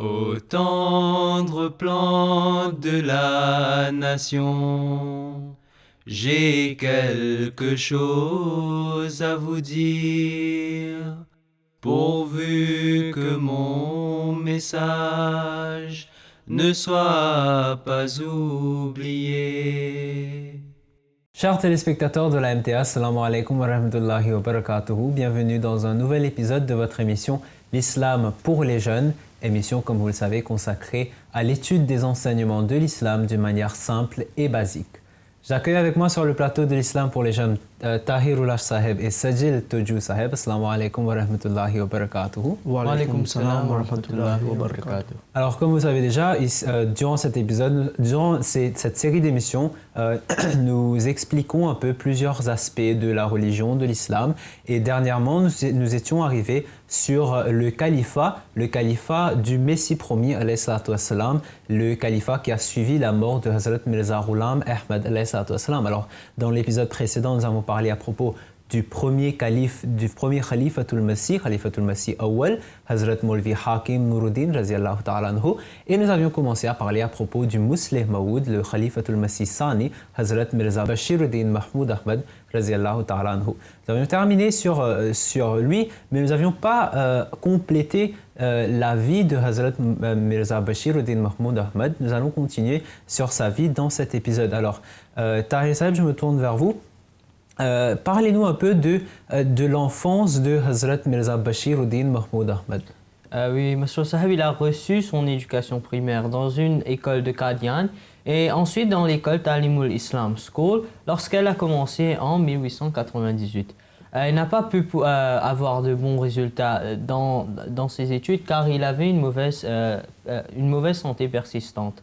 Ô tendre plante de la nation, j'ai quelque chose à vous dire, pourvu que mon message ne soit pas oublié. Chers téléspectateurs de la MTA, assalamu alaikum wa rahmatullahi wa barakatuhu. Bienvenue dans un nouvel épisode de votre émission L'Islam pour les jeunes, émission comme vous le savez consacrée à l'étude des enseignements de l'islam d'une manière simple et basique. J'accueille avec moi sur le plateau de l'Islam pour les jeunes Tahir Ulash Saheb et Sajil Toju Saheb. Assalamu alaikum wa rahmatullahi wa barakatuhu. Wa alaykum salam wa rahmatullahi wa barakatuh. Alors, comme vous savez déjà, durant cet épisode, durant cette série d'émissions, nous expliquons un peu plusieurs aspects de la religion, de l'islam. Et dernièrement, nous étions arrivés sur le califat du Messie promis, alayhi salatu wassalam, le califat qui a suivi la mort de Hazrat Mirza Ghulam Ahmad, alayhi salatu wassalam. Alors, dans l'épisode précédent, nous avons parlé à propos du premier Khalifatul Masih Awwal, Hazrat Maulvi Hakim Nuruddin, raziyallahu ta'ala anhu. Et nous avions commencé à parler à propos du Muslih Maoud, le Khalifatul Masih Sani, Hazrat Mirza Bashiruddin Mahmoud Ahmad, raziyallahu ta'ala anhu. Nous avions terminé sur lui, mais nous n'avions pas complété la vie de Hazrat Mirza Bashiruddin Mahmoud Ahmad. Nous allons continuer sur sa vie dans cet épisode. Alors, Tahir Saheb, je me tourne vers vous. Parlez-nous un peu de l'enfance de Hazrat Mirza Bashiruddin Mahmoud Ahmad. Oui, Monsieur Saheb, il a reçu son éducation primaire dans une école de Qadian et ensuite dans l'école Talimul Islam School lorsqu'elle a commencé en 1898. Il n'a pas pu avoir de bons résultats dans ses études car il avait une mauvaise santé persistante.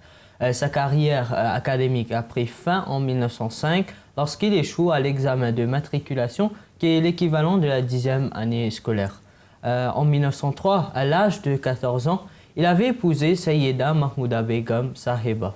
Sa carrière académique a pris fin en 1905 lorsqu'il échoue à l'examen de matriculation qui est l'équivalent de la 10e année scolaire. En 1903, à l'âge de 14 ans, il avait épousé Sayyida Mahmouda Begum Sahiba.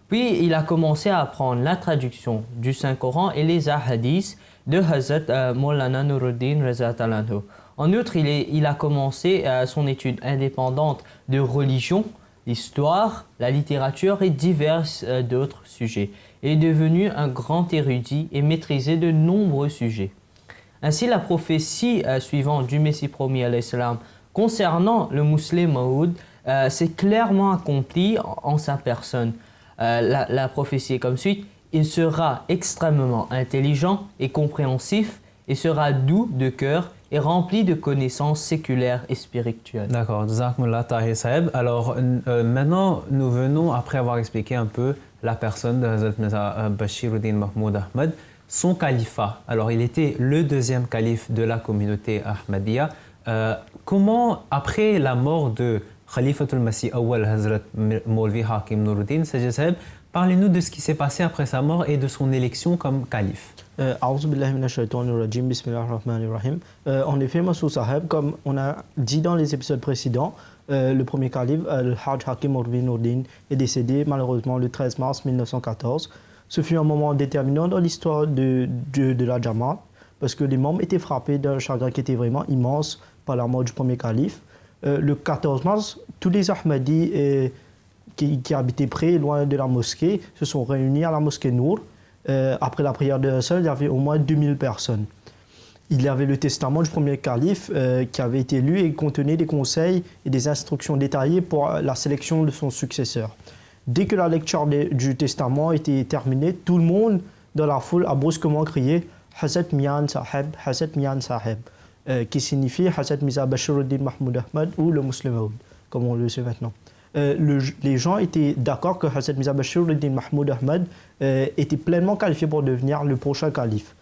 Puis il a commencé à apprendre la traduction du Saint-Coran et les ahadiths de Hazrat Maulana Nuruddin Raza Talanhu. En outre, il a commencé son étude indépendante de religion, l'histoire, la littérature et divers d'autres sujets. Il est devenu un grand érudit et maîtrisait de nombreux sujets. Ainsi, la prophétie suivante du Messie promis alayhi salam concernant le Muslih Maoud s'est clairement accomplie en sa personne. La prophétie est comme suit: il sera extrêmement intelligent et compréhensif et sera doux de cœur et rempli de connaissances séculaires et spirituelles. D'accord, Jazakumullah Tahir Saheb. Alors maintenant, nous venons, après avoir expliqué un peu la personne de Hazrat Mirza Bashiruddin Mahmoud Ahmad, son califat. Alors il était le deuxième calife de la communauté Ahmadiyya. Comment, après la mort de Khalifatul Masih Awwal, Hazrat Maulvi Hakim Nuruddin, Sajid Saheb, parlez-nous de ce qui s'est passé après sa mort et de son élection comme calife. En effet, Massoud Saheb, comme on a dit dans les épisodes précédents, le premier calife, Al-Hajj Hakim Maulvi Nuruddin, est décédé malheureusement le 13 mars 1914. Ce fut un moment déterminant dans l'histoire de la Jamaat, parce que les membres étaient frappés d'un chagrin qui était vraiment immense par la mort du premier calife. Le 14 mars, tous les Ahmadis qui habitaient près et loin de la mosquée se sont réunis à la mosquée Nour. Après la prière de Hassan, il y avait au moins 2000 personnes. Il y avait le testament du premier calife qui avait été lu et contenait des conseils et des instructions détaillées pour la sélection de son successeur. Dès que la lecture du testament était terminée, tout le monde dans la foule a brusquement crié « Hazrat Mian Saheb », qui signifie Hazrat Mirza Bashiruddin Mahmoud Ahmad ou le Muslih Maoud, comme on le sait maintenant. Les gens étaient d'accord que Hazrat Mirza Bashiruddin Mahmoud Ahmad était pleinement qualifié pour devenir le prochain calife.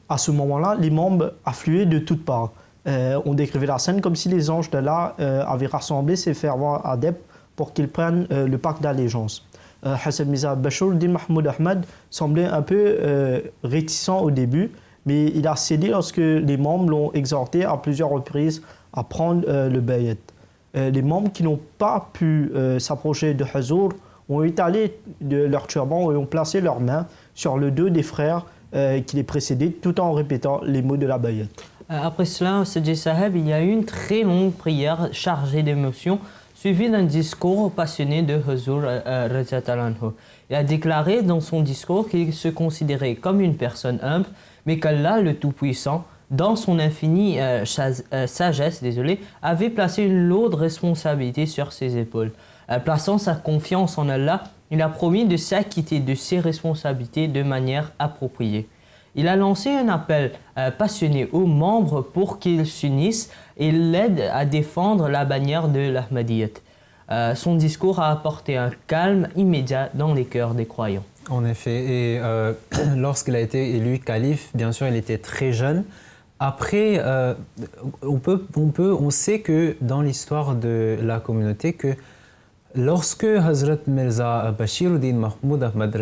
À ce moment-là, les membres affluaient de toutes parts. On décrivait la scène comme si les anges d'Allah avaient rassemblé ses fervents adeptes pour qu'ils prennent le pacte d'allégeance. Hazrat Mirza Bashiruddin Mahmoud Ahmad semblait un peu réticent au début, mais il a cédé lorsque les membres l'ont exhorté à plusieurs reprises à prendre le bayat. Les membres qui n'ont pas pu s'approcher de Hazur ont étalé leur turban et ont placé leurs mains sur le dos des frères qui les précédaient tout en répétant les mots de la bayat. Après cela, Sajid Saheb, il y a eu une très longue prière chargée d'émotions suivi d'un discours passionné de Huzur radhiyallahu anhu. Il a déclaré dans son discours qu'il se considérait comme une personne humble, mais qu'Allah, le Tout-Puissant, dans son infinie sagesse, avait placé une lourde responsabilité sur ses épaules. Plaçant sa confiance en Allah, il a promis de s'acquitter de ses responsabilités de manière appropriée. Il a lancé un appel passionné aux membres pour qu'ils s'unissent et l'aident à défendre la bannière de l'Ahmadiyyat. Son discours a apporté un calme immédiat dans les cœurs des croyants. En effet, et lorsqu'il a été élu calife, bien sûr, il était très jeune. Après, on sait que dans l'histoire de la communauté, que lorsque Hazrat Mirza Bashiruddin Mahmoud Ahmad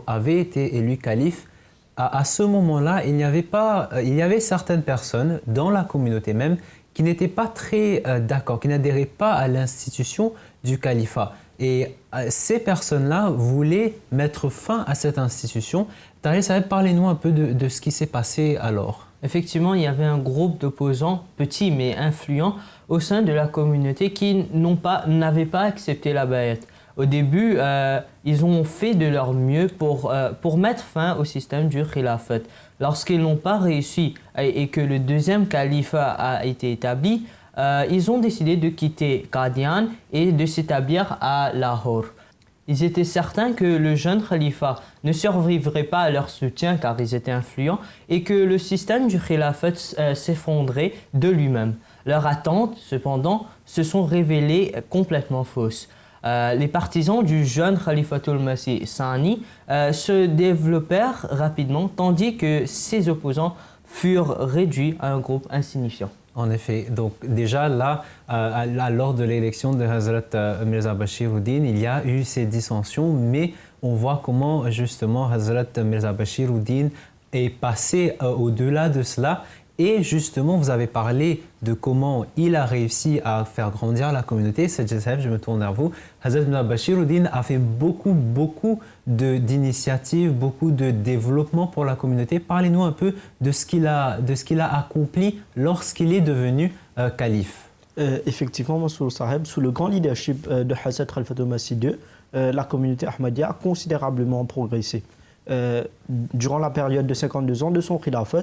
avait été élu calife, à ce moment-là, il y avait certaines personnes dans la communauté même qui n'étaient pas très d'accord, qui n'adhéraient pas à l'institution du califat. Et ces personnes-là voulaient mettre fin à cette institution. Tahir Saheb, parlez-nous un peu de ce qui s'est passé alors. Effectivement, il y avait un groupe d'opposants, petits mais influents, au sein de la communauté qui n'avaient pas accepté la bay'at. Au début, ils ont fait de leur mieux pour mettre fin au système du khilafat. Lorsqu'ils n'ont pas réussi et que le deuxième califat a été établi, ils ont décidé de quitter Qadian et de s'établir à Lahore. Ils étaient certains que le jeune khalifa ne survivrait pas à leur soutien car ils étaient influents et que le système du khilafat s'effondrait de lui-même. Leurs attentes, cependant, se sont révélées complètement fausses. Les partisans du jeune Khalifatul Masih Sani se développèrent rapidement tandis que ses opposants furent réduits à un groupe insignifiant. En effet, donc déjà là, lors de l'élection de Hazrat Mirza Bashiruddin, il y a eu ces dissensions, mais on voit comment justement Hazrat Mirza Bashiruddin est passé au-delà de cela. Et justement, vous avez parlé de comment il a réussi à faire grandir la communauté. Sajjad Saheb, je me tourne vers vous. Hazrat Mirza Bashiruddin a fait beaucoup d'initiatives, beaucoup de développement pour la communauté. Parlez-nous un peu de ce qu'il a accompli lorsqu'il est devenu calife. Effectivement, Mansour Saheb, sous le grand leadership de Hazrat Khalifatul Masih II, la communauté Ahmadiyya a considérablement progressé. Durant la période de 52 ans de son khilafat,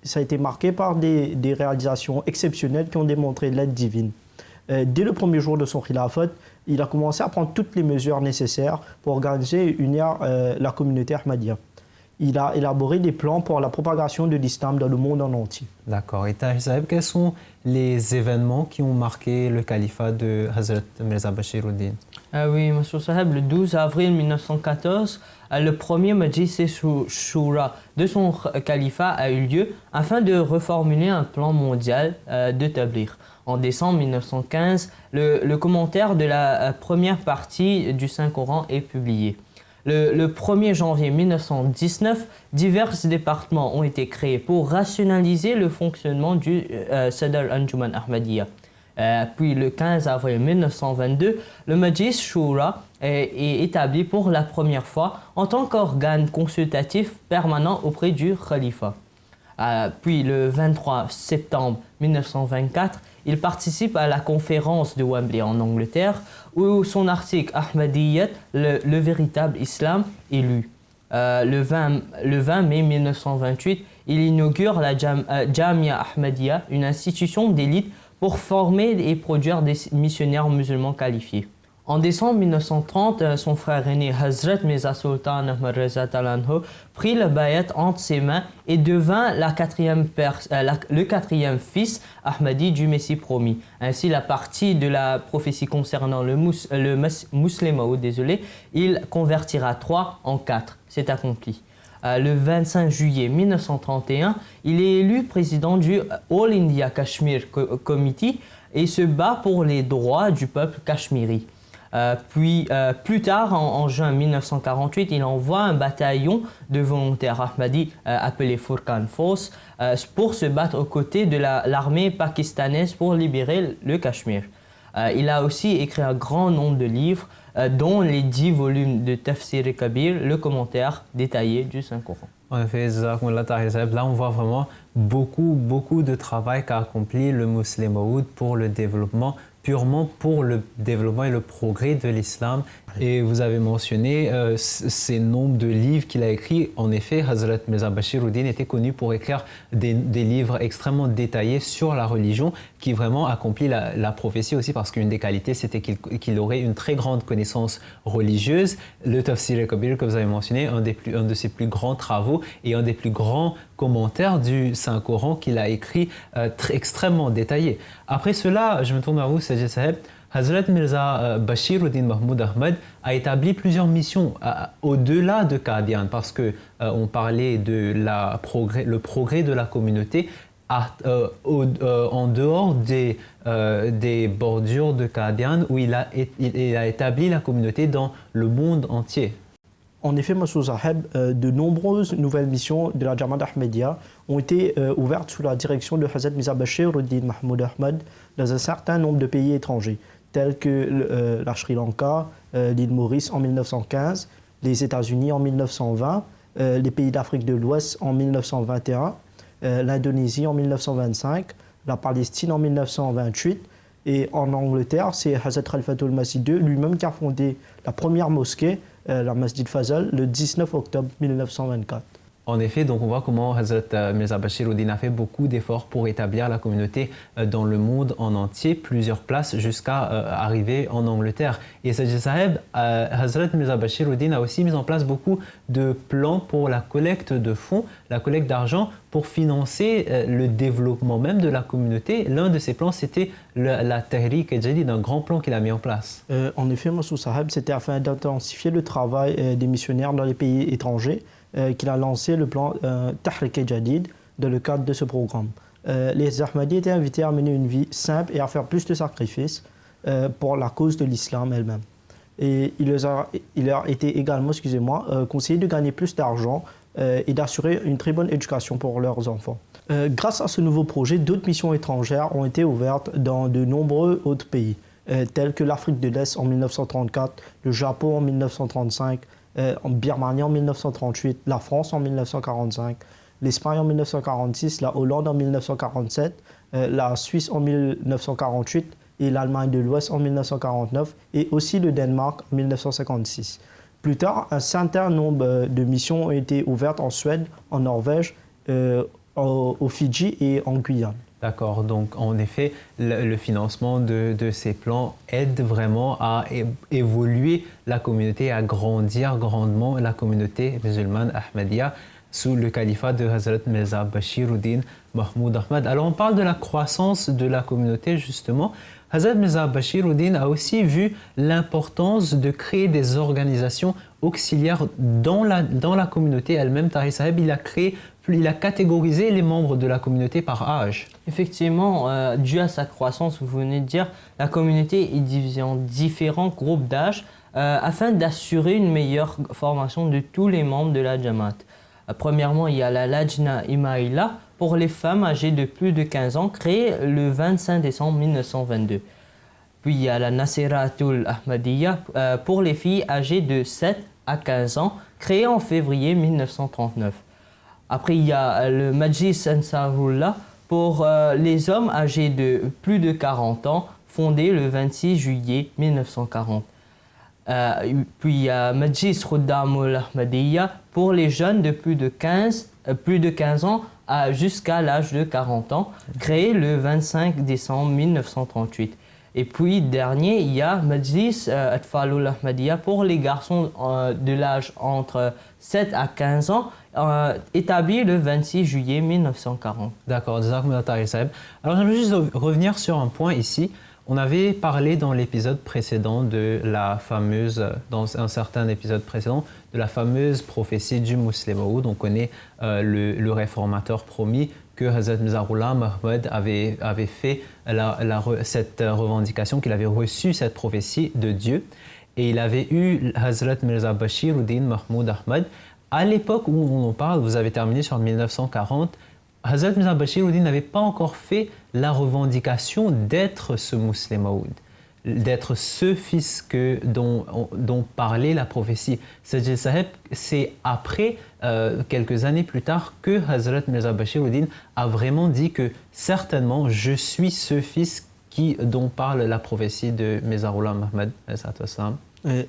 ça a été marqué par des réalisations exceptionnelles qui ont démontré l'aide divine. Dès le premier jour de son khilafat, il a commencé à prendre toutes les mesures nécessaires pour organiser et unir la communauté Ahmadiyya. Il a élaboré des plans pour la propagation de l'islam dans le monde en entier. D'accord. Et Tahir Saheb, quels sont les événements qui ont marqué le califat de Hazrat Mirza Bashiruddin? Oui, Mansour Saheb, le 12 avril 1914, le premier Majlis Shura de son califat a eu lieu afin de reformuler un plan mondial de tabligh. En décembre 1915, le commentaire de la première partie du Saint-Coran est publié. Le 1er janvier 1919, divers départements ont été créés pour rationaliser le fonctionnement du Sadr Anjuman Ahmadiyya. Puis le 15 avril 1922, le Majlis Shura est établi pour la première fois en tant qu'organe consultatif permanent auprès du Khalifa. Puis le 23 septembre 1924, il participe à la conférence de Wembley en Angleterre où son article Ahmadiyyat, le véritable islam, est lu. Le 20 mai 1928, il inaugure la Jamia Ahmadiyya, une institution d'élite pour former et produire des missionnaires musulmans qualifiés. En décembre 1930, son frère aîné Hazrat Mirza Sultan Ahmad Reza Talanho prit le bayat entre ses mains et devint le quatrième fils Ahmadi du Messie promis. Ainsi, la partie de la prophétie concernant le Musleh Maud, il convertira 3 en 4. C'est accompli. Le 25 juillet 1931, il est élu président du All India Kashmir Committee et se bat pour les droits du peuple cachemiri. Puis plus tard, en juin 1948, il envoie un bataillon de volontaires Ahmadis appelé Furqan Force pour se battre aux côtés de l'armée pakistanaise pour libérer le Cachemire. Il a aussi écrit un grand nombre de livres, dont les 10 volumes de Tafsir Kabir, le commentaire détaillé du Saint-Coran. En effet, là on voit vraiment beaucoup de travail qu'a accompli le Musleh Maud pour le développement purement pour le développement et le progrès de l'islam. Et vous avez mentionné ces nombres de livres qu'il a écrits. En effet, Hazrat Mirza Bashiruddin était connu pour écrire des livres extrêmement détaillés sur la religion qui vraiment accomplit la prophétie aussi, parce qu'une des qualités, c'était qu'il aurait une très grande connaissance religieuse. Le Tafsir al-Kabir que vous avez mentionné, un de ses plus grands travaux et un des plus grands commentaires du Saint-Coran qu'il a écrit, extrêmement détaillé. Après cela, je me tourne vers vous, Sajid Saheb. Hazrat Mirza Bashiruddin Mahmoud Ahmad a établi plusieurs missions au-delà de Qadian, parce qu'on parlait de le progrès de la communauté en dehors des bordures de Qadian, où il a établi la communauté dans le monde entier. En effet, Massoud Saheb, de nombreuses nouvelles missions de la Jamaat Ahmadiyya ont été ouvertes sous la direction de Hazrat Mirza Bashiruddin Mahmoud Ahmad dans un certain nombre de pays étrangers, tels que la Sri Lanka, l'île Maurice en 1915, les États-Unis en 1920, les pays d'Afrique de l'Ouest en 1921, l'Indonésie en 1925, la Palestine en 1928, et en Angleterre, c'est Hazrat Khalifatul Masih II lui-même qui a fondé la première mosquée, la Masjid Fazal, le 19 octobre 1924. En effet, donc on voit comment Hazrat Mirza Bashiruddin a fait beaucoup d'efforts pour établir la communauté dans le monde en entier, plusieurs places jusqu'à arriver en Angleterre. Et Sajid Saheb, Hazrat Mirza Bashiruddin a aussi mis en place beaucoup de plans pour la collecte de fonds, la collecte d'argent pour financer le développement même de la communauté. L'un de ces plans, c'était la Tahriq al-Jadid, un grand plan qu'il a mis en place. En effet, Massoud Saheb, c'était afin d'intensifier le travail des missionnaires dans les pays étrangers qu'il a lancé le plan Tahriq al-Jadid dans le cadre de ce programme. Les Ahmadis étaient invités à mener une vie simple et à faire plus de sacrifices pour la cause de l'islam elle-même. Et il leur était également, conseillé de gagner plus d'argent et d'assurer une très bonne éducation pour leurs enfants. Grâce à ce nouveau projet, d'autres missions étrangères ont été ouvertes dans de nombreux autres pays, tels que l'Afrique de l'Est en 1934, le Japon en 1935, en Birmanie en 1938, la France en 1945, l'Espagne en 1946, la Hollande en 1947, la Suisse en 1948 et l'Allemagne de l'Ouest en 1949 et aussi le Danemark en 1956. Plus tard, un certain nombre de missions ont été ouvertes en Suède, en Norvège, aux Fidji et en Guyane. D'accord, donc en effet, le financement de ces plans aide vraiment à évoluer la communauté, à grandir grandement la communauté musulmane Ahmadiyya sous le califat de Hazrat Mirza Bashiruddin Mahmoud Ahmad. Alors on parle de la croissance de la communauté justement. Hazrat Mirza Bashiruddin a aussi vu l'importance de créer des organisations auxiliaires dans la communauté elle-même. Tahir Saheb, il a catégorisé les membres de la communauté par âge. Effectivement, dû à sa croissance, vous venez de dire, la communauté est divisée en différents groupes d'âge afin d'assurer une meilleure formation de tous les membres de la Jamaat. Premièrement, il y a la Lajna Imaïla pour les femmes âgées de plus de 15 ans, créée le 25 décembre 1922. Puis il y a la Nasiratul Ahmadiyya pour les filles âgées de 7 à 15 ans, créée en février 1939. Après, il y a le Majlis Ansarullah pour les hommes âgés de plus de 40 ans, fondé le 26 juillet 1940. Puis il y a Majlis Khuddamul Ahmadiyya pour les jeunes de plus de 15 ans jusqu'à l'âge de 40 ans, créé le 25 décembre 1938. Et puis, dernier, il y a Majlis Atfalul Ahmadiyya pour les garçons de l'âge entre 7 à 15 ans, établi le 26 juillet 1940. D'accord, Jazakumullah Tahir Saheb. Alors, j'aimerais juste revenir sur un point ici. On avait parlé dans l'épisode précédent dans un certain épisode précédent, de la fameuse prophétie du Muslim Maud. On connaît le réformateur promis que Hazrat Mirza Ghulam Ahmad avait fait cette revendication, qu'il avait reçu cette prophétie de Dieu. Et il avait eu Hazrat Mirza Bashiruddin Mahmoud Ahmad. À l'époque où on en parle, vous avez terminé sur 1940, Hazrat Mirza Bashiruddin n'avait pas encore fait la revendication d'être ce Muslim Maud, d'être ce fils dont parlait la prophétie. Sajid Saheb, c'est après, quelques années plus tard, que Hazrat Mirza Bashiruddin a vraiment dit que certainement je suis ce fils dont parle la prophétie de Mezarullah Mohammed.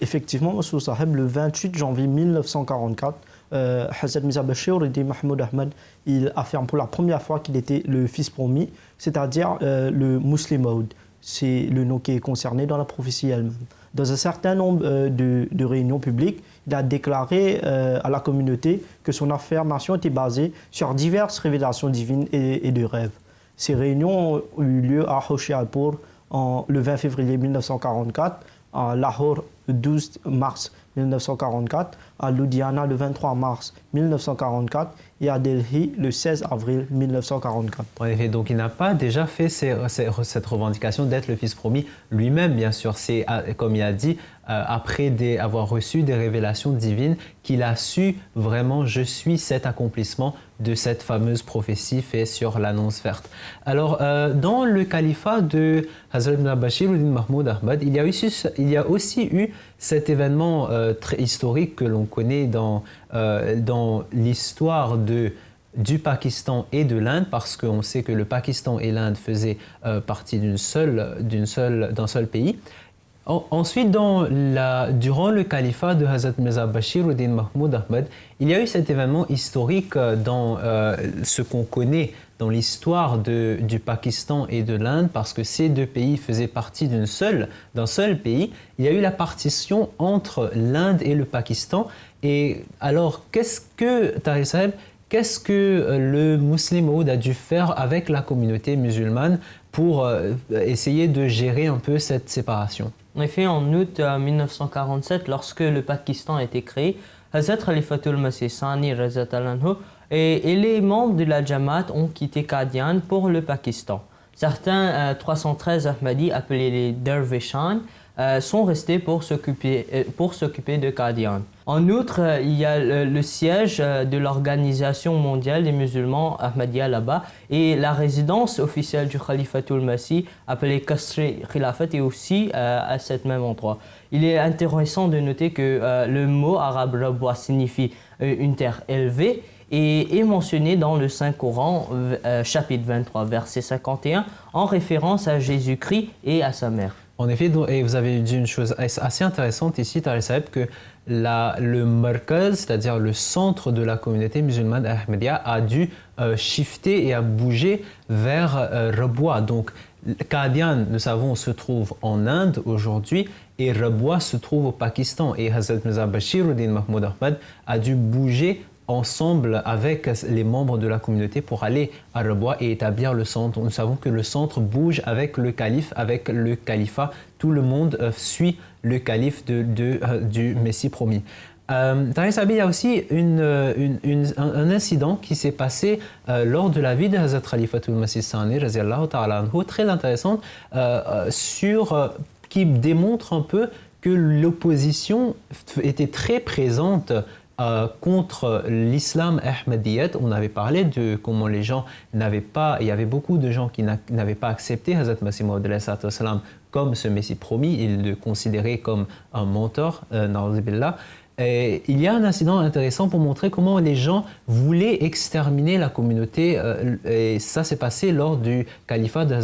Effectivement, Monsieur Saheb, le 28 janvier 1944, Hazrat Mirza Bashir Eddin Mahmoud Ahmad, il affirme pour la première fois qu'il était le fils promis, c'est-à-dire le Muslim Maud. C'est le nom qui est concerné dans la prophétie elle-même. Dans un certain nombre de réunions publiques, il a déclaré à la communauté que son affirmation était basée sur diverses révélations divines et de rêves. Ces réunions ont eu lieu à Hoshiarpur le 20 février 1944, à Lahore le 12 mars 1944, à Ludhiana le 23 mars 1944 et à Delhi le 16 avril 1944. En effet, donc il n'a pas déjà fait cette revendication d'être le fils promis lui-même, bien sûr. C'est, comme il a dit, après avoir reçu des révélations divines, qu'il a su vraiment « je suis cet accomplissement » de cette fameuse prophétie faite sur l'annonce verte. Alors, dans le califat de Hazrat Mirza Bashir Eddin Mahmoud Ahmad, il y a aussi eu cet événement très historique que l'on connaît dans l'histoire du Pakistan et de l'Inde, parce qu'on sait que le Pakistan et l'Inde faisaient partie d'un seul pays. Ensuite, durant le califat de Hazrat Mirza Bashir Eddin Mahmoud Ahmad, il y a eu cet événement historique dans ce qu'on connaît dans l'histoire du Pakistan et de l'Inde, parce que ces deux pays faisaient partie d'un seul pays. Il y a eu la partition entre l'Inde et le Pakistan. Et alors, qu'est-ce que le Muslim Maud a dû faire avec la communauté musulmane pour essayer de gérer un peu cette séparation? En effet, en août 1947, lorsque le Pakistan a été créé, Hazrat Khalifatul Masih Sani et les membres de la Jamaat ont quitté Qadian pour le Pakistan. Certains 313 Ahmadis, appelés les Dervishan, sont restés pour s'occuper de Qadian. En outre, il y a le siège de l'Organisation mondiale des musulmans Ahmadiyya là-bas, et la résidence officielle du Khalifatul Masih, appelée Qasr Khilafat, est aussi à cet même endroit. Il est intéressant de noter que le mot arabe Rabwa signifie une terre élevée et est mentionné dans le Saint-Coran, chapitre 23, verset 51, en référence à Jésus-Christ et à sa mère. En effet, et vous avez dit une chose assez intéressante ici, Tariq Saheb, que le markaz, c'est-à-dire le centre de la communauté musulmane Ahmadiyya, a dû shifter et a bougé vers Rabwa. Donc, Qadian, nous savons, se trouve en Inde aujourd'hui et Rabwa se trouve au Pakistan. Et Hazrat Mirza Bashir Eddin Mahmoud Ahmad a dû bouger ensemble avec les membres de la communauté pour aller à Rabwa et établir le centre. Nous savons que le centre bouge avec le calife, avec le califat. Tout le monde suit le calife du Messie promis. Tariq Sabi, il y a aussi un incident qui s'est passé lors de la vie de Hazrat Khalifatul Masih Sani, très intéressant, qui démontre un peu que l'opposition était très présente contre l'islam ahmadiyyat. On avait parlé de comment les gens n'avaient pas, il y avait beaucoup de gens qui n'avaient pas accepté Hazrat Masih Maud comme ce Messie promis. Ils le considéraient comme un mentor, Et il y a un incident intéressant pour montrer comment les gens voulaient exterminer la communauté, et ça s'est passé lors du califat de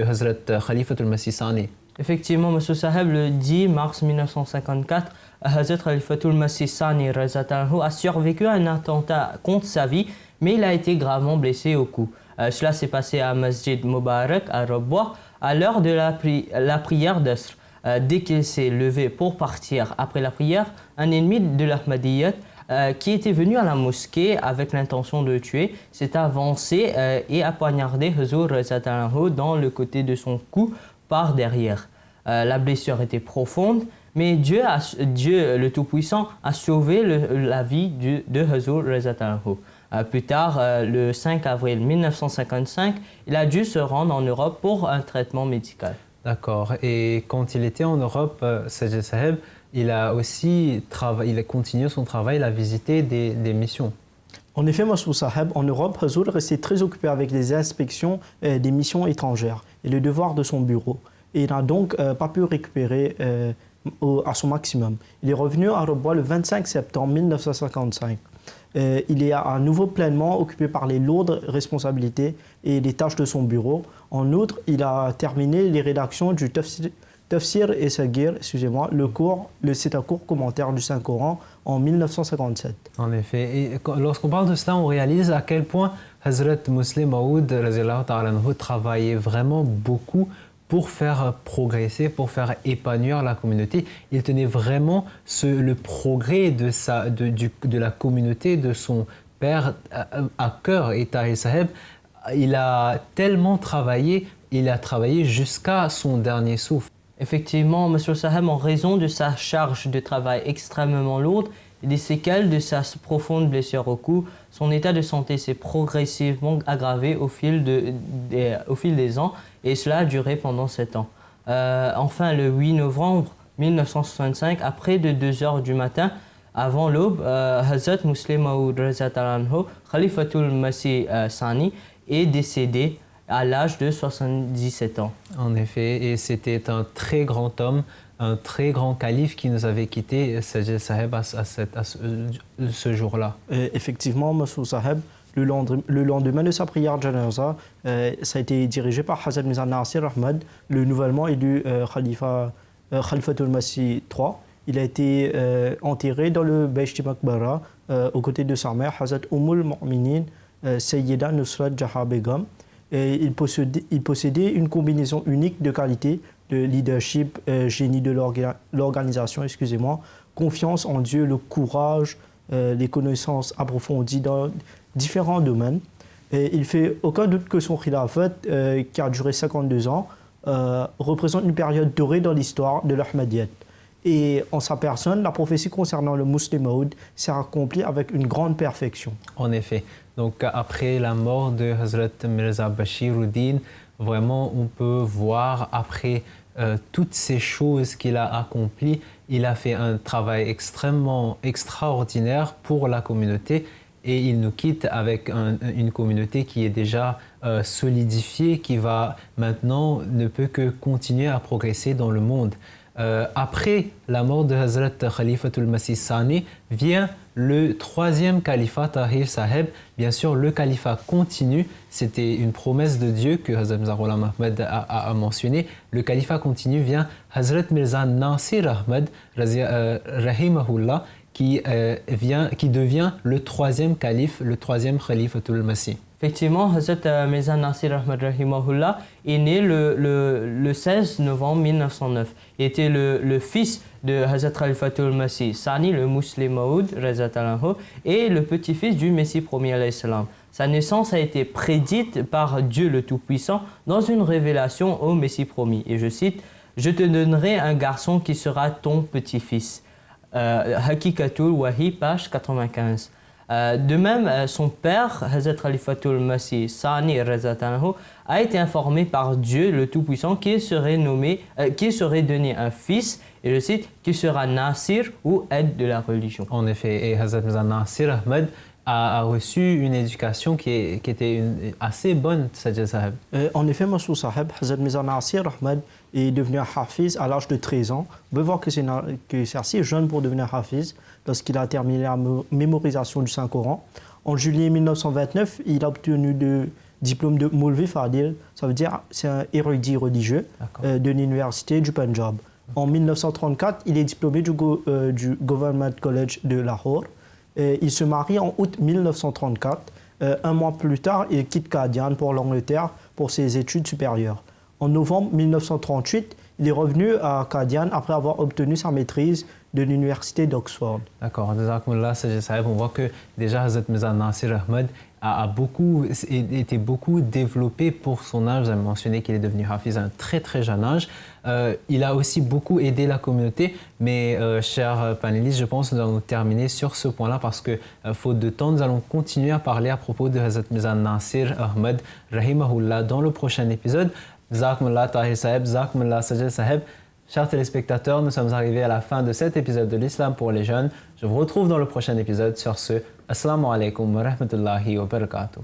Hazrat Khalifatul Masih Sani. Effectivement, M. Saheb, le 10 mars 1954, Hazrat Khalifatul Masih Sani a survécu à un attentat contre sa vie, mais il a été gravement blessé au cou. Cela s'est passé à Masjid Mubarak à Rabwa à l'heure de la prière d'Asr. Dès qu'il s'est levé pour partir après la prière, un ennemi de l'Ahmadiyyat qui était venu à la mosquée avec l'intention de le tuer s'est avancé et a poignardé Huzur dans le côté de son cou par derrière. La blessure était profonde, mais Dieu le Tout-Puissant a sauvé la vie de Huzur. Plus tard, le 5 avril 1955, il a dû se rendre en Europe pour un traitement médical. D'accord. Et quand il était en Europe, Sajid Saheb, il a continué son travail, il a visité des missions. En effet, Masou Saheb, en Europe, Huzur restait très occupé avec les inspections des missions étrangères et le devoir de son bureau. Et il n'a donc pas pu récupérer à son maximum. Il est revenu à Rabwa le 25 septembre 1955. Il est à nouveau pleinement occupé par les lourdes responsabilités et les tâches de son bureau. En outre, il a terminé les rédactions du Tafsir et Sagir, c'est un court commentaire du Saint-Coran en 1957. En effet, et lorsqu'on parle de cela, on réalise à quel point Hazrat Muslim Maud travaillait vraiment beaucoup pour faire progresser, pour faire épanouir la communauté. Il tenait vraiment le progrès de la communauté, de son père à cœur. Et Tahir Saheb, il a tellement travaillé, il a travaillé jusqu'à son dernier souffle. Effectivement, M. Saheb, en raison de sa charge de travail extrêmement lourde et des séquelles de sa profonde blessure au cou, son état de santé s'est progressivement aggravé au fil des ans, et cela a duré pendant 7 ans. Enfin, le 8 novembre 1965, à près de 2 heures du matin, avant l'aube, Hazrat Muslim Maud Reza Talanho, Khalifatul Masih Sani, est décédé à l'âge de 77 ans. En effet, et c'était un très grand homme, un très grand calife qui nous avait quitté, Sajid Saheb, à ce jour-là. Effectivement, Massoud Saheb, le lendemain de sa prière Janaza, ça a été dirigé par Hazrat Mirza Nasir Ahmad, le nouvellement élu Khalifatul Masih III. Il a été enterré dans le Baishti Makbara aux côtés de sa mère, Hazrat Ummul Mu'minin, Sayyida Nusrat Jaha Begum. Et il possédait une combinaison unique de qualités, de leadership, génie de l'organisation, confiance en Dieu, le courage, les connaissances approfondies dans différents domaines. Et il fait aucun doute que son khilafat, qui a duré 52 ans, représente une période dorée dans l'histoire de l'Ahmadiyyat. Et en sa personne, la prophétie concernant le Muslim Maud s'est accomplie avec une grande perfection. En effet. Donc après la mort de Hazrat Mirza Bashiruddin, vraiment on peut voir après toutes ces choses qu'il a accomplies, il a fait un travail extrêmement extraordinaire pour la communauté et il nous quitte avec une communauté qui est déjà solidifiée, qui va maintenant ne peut que continuer à progresser dans le monde. Après la mort de Hazrat Khalifatul Masih Sani vient le 3e califat Tahir Saheb. Bien sûr, le califat continue. C'était une promesse de Dieu que Hazrat Mirza Ghulam Ahmad a mentionné. Le califat continue, vient Hazrat Mirza Nasir Ahmad Rahimahullah qui devient le 3e calife, le 3e Khalifatul Masih. Effectivement, Hazrat Mirza Nasir Ahmad Rahimahullah est né le 16 novembre 1909. Il était le fils de Hazrat Khalifatul Masih Sani, le Muslim Maud Reza Talanho, et le petit-fils du Messie premier alayhi salam. Sa naissance a été prédite par Dieu le Tout-Puissant dans une révélation au Messie promis. Et je cite, « Je te donnerai un garçon qui sera ton petit-fils ». Hakikatul Wahi, page 95. De même, son père, Hazrat Khalifatul Masih Sani Reza Talanho, a été informé par Dieu le Tout-Puissant qu'il serait donné un fils, et je cite, qui sera Nasir ou aide de la religion. En effet, et Hazrat Mirza Nasir Ahmad a reçu une éducation qui était assez bonne, Sajid Saheb. En effet, Massoud Saheb, Hazrat Mirza Nasir Ahmad est devenu un hafiz à l'âge de 13 ans. On peut voir que c'est assez jeune pour devenir hafiz lorsqu'il a terminé la mémorisation du Saint-Coran. En juillet 1929, il a obtenu le diplôme de Moulvi Fadil, ça veut dire c'est un érudit religieux de l'université du Punjab. En 1934, il est diplômé du Government College de Lahore. Il se marie en août 1934. Un mois plus tard, il quitte Qadian pour l'Angleterre pour ses études supérieures. En novembre 1938, il est revenu à Qadian après avoir obtenu sa maîtrise de l'université d'Oxford. D'accord. On voit que déjà Hazrat Mirza Nasir Ahmad a été beaucoup développé pour son âge. Vous avez mentionné qu'il est devenu hafiz à un très très jeune âge. Il a aussi beaucoup aidé la communauté, mais chers panélistes, je pense que nous allons terminer sur ce point-là parce que, faute de temps, nous allons continuer à parler à propos de Hazrat Mirza Nasir Ahmad Rahimahullah dans le prochain épisode. Jazakumullah Tahir Saheb, Jazakumullah Sajid Saheb. Chers téléspectateurs, nous sommes arrivés à la fin de cet épisode de l'Islam pour les jeunes. Je vous retrouve dans le prochain épisode. Sur ce, Assalamu alaikum wa rahmatullahi wa barakatuh.